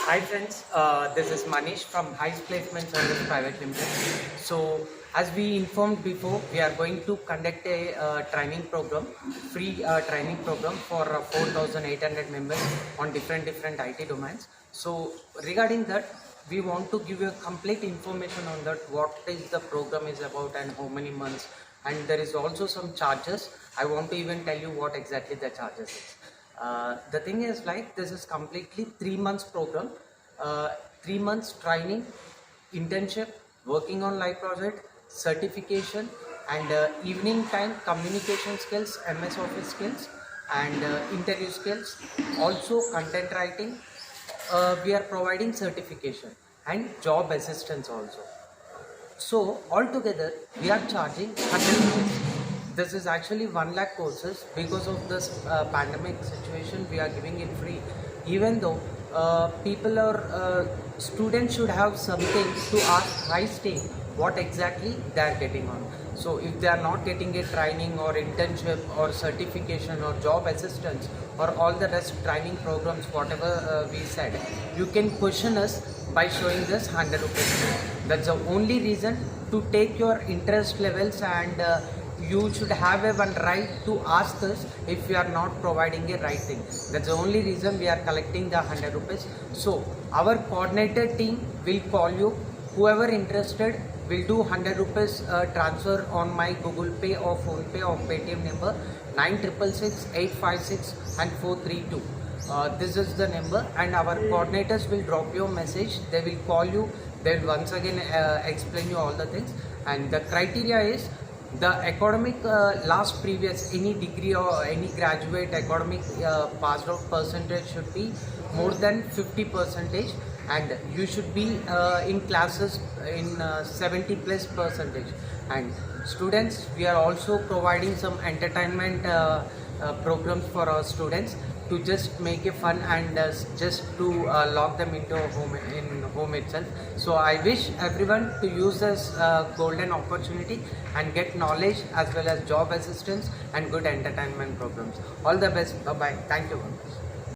Hi friends, this is Manish from Highs Placement Service Private Limited. So as we informed before, we are going to conduct a training program, free training program for 4,800 members on different IT domains. So regarding that, we want to give you complete information on that, what is the program is about and how many months. And there is also some charges. I want to even tell you what exactly the charges is. The thing is like this is completely 3 months program, 3 months training, internship, working on live project, certification, and evening time communication skills, MS Office skills, and interview skills. Also content writing. We are providing certification and job assistance also. So altogether, we are charging 100 rupees. This is actually 1 lakh courses. Because of this pandemic situation, we are giving it free. Even though people or students should have something to ask high stake what exactly they are getting on. So if they are not getting a training or internship or certification or job assistance or all the rest training programs, whatever we said, you can question us by showing this 100 rupees. That's the only reason to take your interest levels, and you should have a one right to ask us if we are not providing a right thing. That's the only reason we are collecting the 100 rupees. So our coordinated team will call you. Whoever interested will do 100 rupees transfer on my Google Pay or Phone Pay or Paytm number 9666 856 and 432. This is the number, and our coordinators will drop you a message. They will call you. They will once again explain you all the things. And the criteria is the academic last previous any degree or any graduate academic passed out percentage should be more than 50 percentage, and you should be in classes in 70 plus percentage. And students, we are also providing some entertainment programs for our students to just make it fun and just to lock them into home itself. So I wish everyone to use this golden opportunity and get knowledge as well as job assistance and good entertainment programs. All the best. Bye bye. Thank you very much.